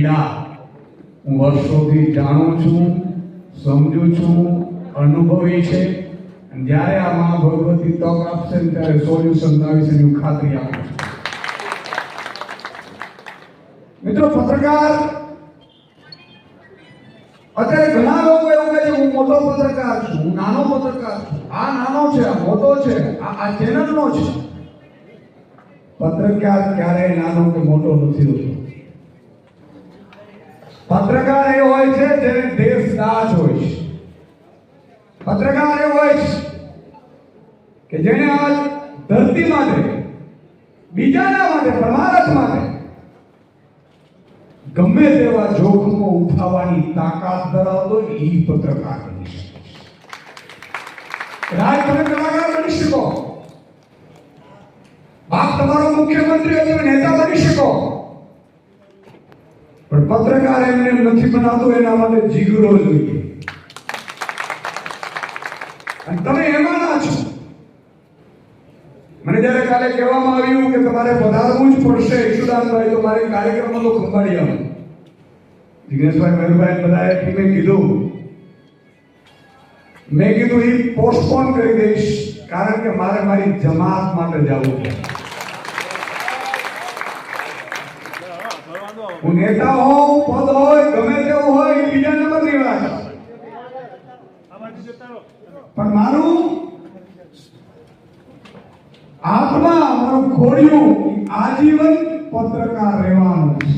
પીડા હું વર્ષોથી જાણું છું, સમજું છું, અનુભવી છે. જ્યારે આ મા ભગવતી તક આપશે ને ત્યારે સોલ્યુશન લાવીશ એની હું ખાતરી આપું છું. મિત્રો, પત્રકાર અત્યારે ઘણા લોકો એવું કહે છે હું મોટો પત્રકાર છું, હું નાનો પત્રકાર છું, આ નાનો છે, આ મોટો છે, આ ચેનલનો છે. પત્રકાર ક્યારેય નાનો કે મોટો નથી હોતો. પત્રકાર એ હોય છે જેને દેશદાજ હોય છે. પત્રકાર એ હોય છે કે જેને આ ધરતી માટે, બીજાના માટે, પરમારથ માટે ગમે તેવા જોખમો ઉઠાવવાની તાકાત ધરાવતો એ પત્રકાર બની શકે છે. રાજ તમે કલાકાર બની શકો, બાપ તમારો મુખ્યમંત્રી હોય, તમે નેતા બની શકો, પણ પત્રકાર એમને નથી બનાવતો. એના માટે જીગરો જોઈએ. અને તમે એમાં ના છો. મને જ્યારે કાલે કહેવામાં આવ્યું કે તમારે પધારવું જ પડશે ઈશુદાનભાઈ, તો મારે કાર્યક્રમમાં તો ખંભાળી આવ્યો. જિગ્નેશભાઈ, મયુરભાઈ બધાએ ટીમે કીધું, મેં કીધું એ પોસ્ટપોન કરી દઈશ, કારણ કે મારે મારી જમાત માટે જવું છે. હું નેતા હોઉં, પદ હોય, ગમે તેવું હોય, એ બીજા નંબરની વાત, પણ મારું આત્મા, મારું ખોડિયું આજીવન પત્રકાર રહેવાનું છે.